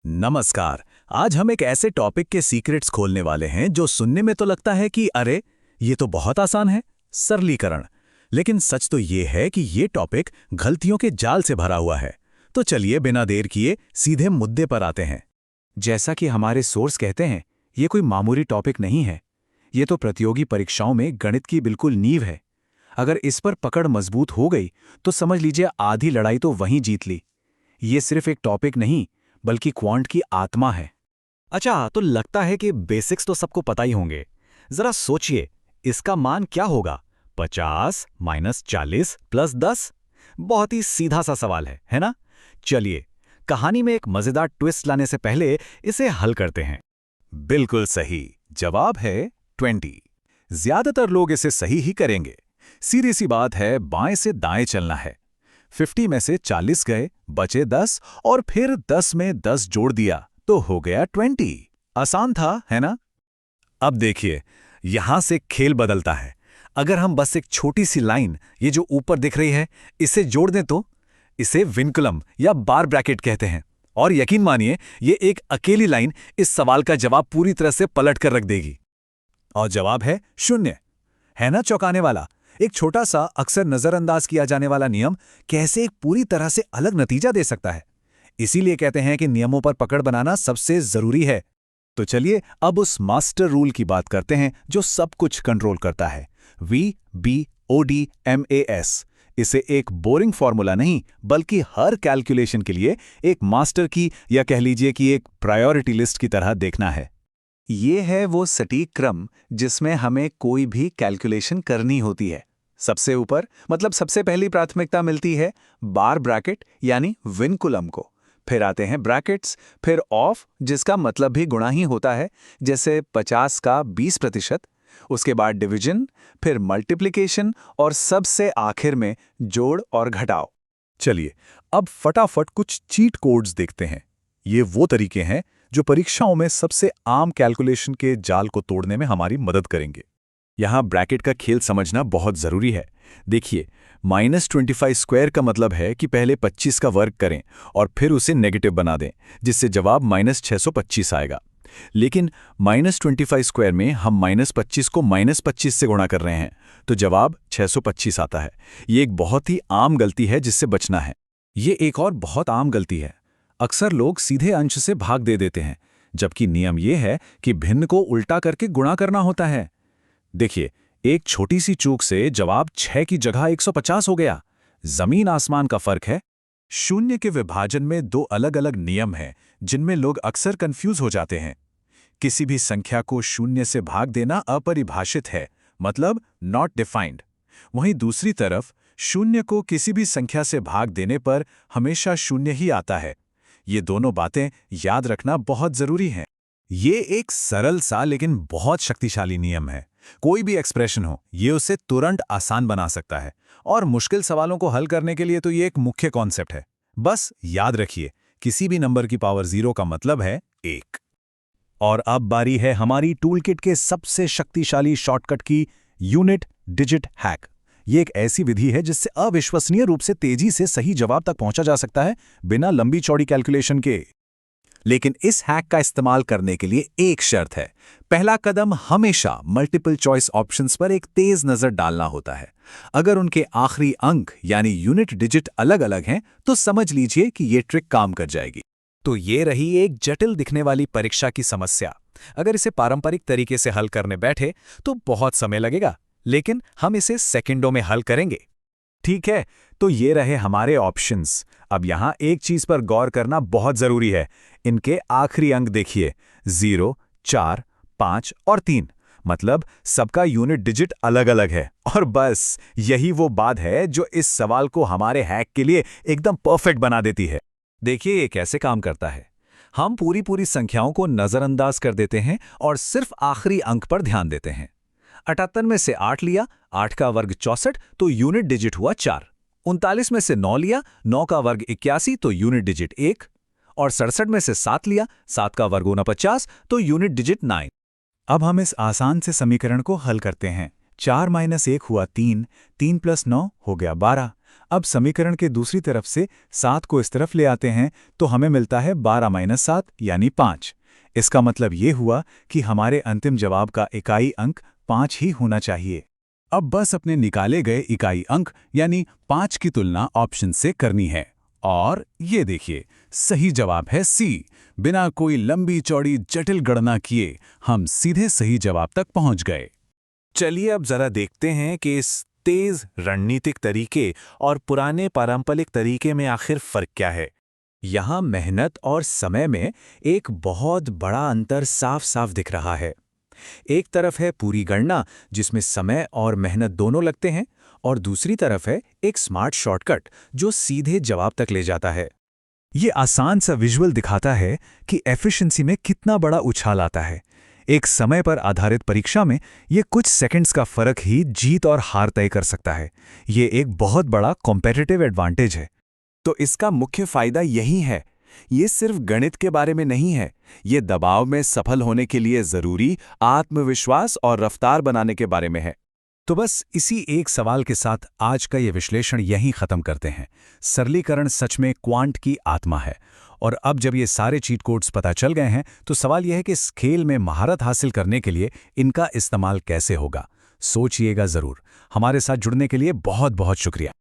नमस्कार। आज हम एक ऐसे टॉपिक के सीक्रेट्स खोलने वाले हैं जो सुनने में तो लगता है कि अरे ये तो बहुत आसान है, सरलीकरण। लेकिन सच तो ये है कि ये टॉपिक गलतियों के जाल से भरा हुआ है। तो चलिए बिना देर किए सीधे मुद्दे पर आते हैं। जैसा कि हमारे सोर्स कहते हैं, ये कोई मामूली टॉपिक नहीं है। ये तो प्रतियोगी परीक्षाओं में गणित की बिल्कुल नींव है। अगर इस पर पकड़ मजबूत हो गई तो समझ लीजिए आधी लड़ाई तो वहीं जीत ली। ये सिर्फ एक टॉपिक नहीं बल्कि क्वांट की आत्मा है। अच्छा, तो लगता है कि बेसिक्स तो सबको पता ही होंगे। जरा सोचिए, इसका मान क्या होगा? 50 माइनस 40 प्लस 10। बहुत ही सीधा सा सवाल है ना? चलिए, कहानी में एक मजेदार ट्विस्ट लाने से पहले इसे हल करते हैं। बिल्कुल सही जवाब है 20। ज्यादातर लोग इसे सही ही करेंगे। सीधी सी बात है, बाएं से दाएं चलना है। 50 में से 40 गए, बचे 10 और फिर 10 में 10 जोड़ दिया तो हो गया 20। आसान था, है ना? अब देखिए, यहां से खेल बदलता है। अगर हम बस एक छोटी सी लाइन, ये जो ऊपर दिख रही है, इसे जोड़ दें तो इसे विनकुलम या बार ब्रैकेट कहते हैं। और यकीन मानिए, ये एक अकेली लाइन इस सवाल का जवाब पूरी तरह से पलट कर रख देगी। और जवाब है 0। है ना चौंकाने वाला? एक छोटा सा अक्सर नजरअंदाज किया जाने वाला नियम कैसे एक पूरी तरह से अलग नतीजा दे सकता है। इसीलिए कहते हैं कि नियमों पर पकड़ बनाना सबसे जरूरी है। तो चलिए अब उस मास्टर रूल की बात करते हैं जो सब कुछ कंट्रोल करता है। VBODMAS। इसे एक बोरिंग फॉर्मूला नहीं बल्कि हर कैलकुलेशन के लिए एक मास्टर की या कह लीजिए कि एक प्रायोरिटी लिस्ट की तरह देखना है। ये है वो सटीक क्रम जिसमें हमें कोई भी कैलकुलेशन करनी होती है। सबसे ऊपर मतलब सबसे पहली प्राथमिकता मिलती है बार ब्रैकेट यानी विनकुलम को। फिर आते हैं ब्रैकेट्स, फिर ऑफ जिसका मतलब भी गुणा ही होता है, जैसे 50 का 20%। उसके बाद डिवीजन, फिर मल्टीप्लिकेशन और सबसे आखिर में जोड़ और घटाव। चलिए अब फटाफट कुछ चीट कोड्स देखते हैं। ये वो तरीके हैं जो परीक्षाओं में सबसे आम कैलकुलेशन के जाल को तोड़ने में हमारी मदद करेंगे। यहां ब्रैकेट का खेल समझना बहुत जरूरी है। देखिए, -25 स्क्वायर का मतलब है कि पहले 25 का वर्ग करें और फिर उसे नेगेटिव बना दें, जिससे जवाब -625 आएगा। लेकिन -25 स्क्वायर में हम -25 को -25 से गुणा कर रहे हैं, तो जवाब 625 आता है। ये एक बहुत ही आम गलती है जिससे बचना है। ये एक और बहुत आम गलती है। अक्सर लोग सीधे अंश से भाग दे देते हैं, जबकि नियम यह है कि भिन्न को उल्टा करके गुणा करना होता है। देखिए, एक छोटी सी चूक से जवाब 6 की जगह 150 हो गया। जमीन आसमान का फर्क है। शून्य के विभाजन में दो अलग अलग नियम हैं जिनमें लोग अक्सर कंफ्यूज हो जाते हैं। किसी भी संख्या को शून्य से भाग देना अपरिभाषित है, मतलब नॉट डिफाइंड। वहीं दूसरी तरफ शून्य को किसी भी संख्या से भाग देने पर हमेशा शून्य ही आता है। ये दोनों बातें याद रखना बहुत जरूरी है। ये एक सरल सा लेकिन बहुत शक्तिशाली नियम है। कोई भी एक्सप्रेशन हो, ये उसे तुरंत आसान बना सकता है। और मुश्किल सवालों को हल करने के लिए तो ये एक मुख्य कॉन्सेप्ट है। बस याद रखिए, किसी भी नंबर की पावर 0 का मतलब है 1। और अब बारी है हमारी टूलकिट के सबसे शक्तिशाली शॉर्टकट की, यूनिट डिजिट हैक। ये एक ऐसी विधि है जिससे अविश्वसनीय रूप से तेजी से सही जवाब तक पहुंचा जा सकता है, बिना लंबी चौड़ी कैलकुलेशन के। लेकिन इस हैक का इस्तेमाल करने के लिए एक शर्त है। पहला कदम हमेशा मल्टीपल चॉइस ऑप्शंस पर एक तेज नजर डालना होता है। अगर उनके आखिरी अंक यानी यूनिट डिजिट अलग-अलग हैं, तो समझ लीजिए कि ये ट्रिक काम कर जाएगी। तो ये रही एक जटिल दिखने वाली परीक्षा की समस्या। अगर इसे पारंपरिक तरीके से हल करने बैठे तो बहुत समय लगेगा, लेकिन हम इसे सेकंडों में हल करेंगे। ठीक है, तो ये रहे हमारे ऑप्शंस। अब यहां एक चीज पर गौर करना बहुत जरूरी है। इनके आखिरी अंक देखिए, 0, 4, 5 और 3। मतलब सबका यूनिट डिजिट अलग-अलग है। और बस यही वो बात है जो इस सवाल को हमारे हैक के लिए एकदम परफेक्ट बना देती है। देखिए ये कैसे काम करता है। हम पूरी संख्याओं को नजरअंदाज कर देते हैं और सिर्फ आखिरी अंक पर ध्यान देते हैं। 78 में से 8 लिया, 8 का वर्ग 64 तो यूनिट डिजिट हुआ 4। 39 में से 9 लिया, 9 का वर्ग 81 तो यूनिट डिजिट 1। और 67 में से 7 लिया, 7 का वर्ग 49 तो यूनिट डिजिट 9। अब हम इस आसान से समीकरण को हल करते हैं। 4 - 1 हुआ 3, 3 + 9 हो गया 12, अब समीकरण के दूसरी तरफ से 7 को इस तरफ ले आते हैं तो हमें मिलता है 12-7 यानी 5। इसका मतलब ये हुआ कि हमारे अंतिम जवाब का इकाई अंक 5 ही होना चाहिए। अब बस अपने निकाले गए इकाई अंक यानी 5 की तुलना ऑप्शन से करनी है और ये देखिए सही जवाब है सी। बिना कोई लंबी चौड़ी जटिल गणना किए हम सीधे सही जवाब तक पहुंच गए। चलिए अब जरा देखते हैं कि इस तेज रणनीतिक तरीके और पुराने पारंपरिक तरीके में आखिर फर्क क्या है। यहाँ मेहनत और समय में एक बहुत बड़ा अंतर साफ साफ दिख रहा है। एक तरफ है पूरी गणना जिसमें समय और मेहनत दोनों लगते हैं, और दूसरी तरफ है एक स्मार्ट शॉर्टकट जो सीधे जवाब तक ले जाता है। ये आसान सा विजुअल दिखाता है कि एफिशिएंसी में कितना बड़ा उछाल आता है। एक समय पर आधारित परीक्षा में ये कुछ सेकंड्स का फर्क ही जीत और हार तय कर सकता है। ये एक बहुत बड़ा कॉम्पिटिटिव एडवांटेज है। तो इसका मुख्य फायदा यही है, ये सिर्फ गणित के बारे में नहीं है, ये दबाव में सफल होने के लिए जरूरी आत्मविश्वास और रफ्तार बनाने के बारे में है। तो बस इसी एक सवाल के साथ आज का ये विश्लेषण यहीं खत्म करते हैं। सरलीकरण सच में क्वांट की आत्मा है। और अब जब ये सारे चीट कोड्स पता चल गए हैं तो सवाल यह है कि इस खेल में महारत हासिल करने के लिए इनका इस्तेमाल कैसे होगा। सोचिएगा जरूर। हमारे साथ जुड़ने के लिए बहुत बहुत शुक्रिया।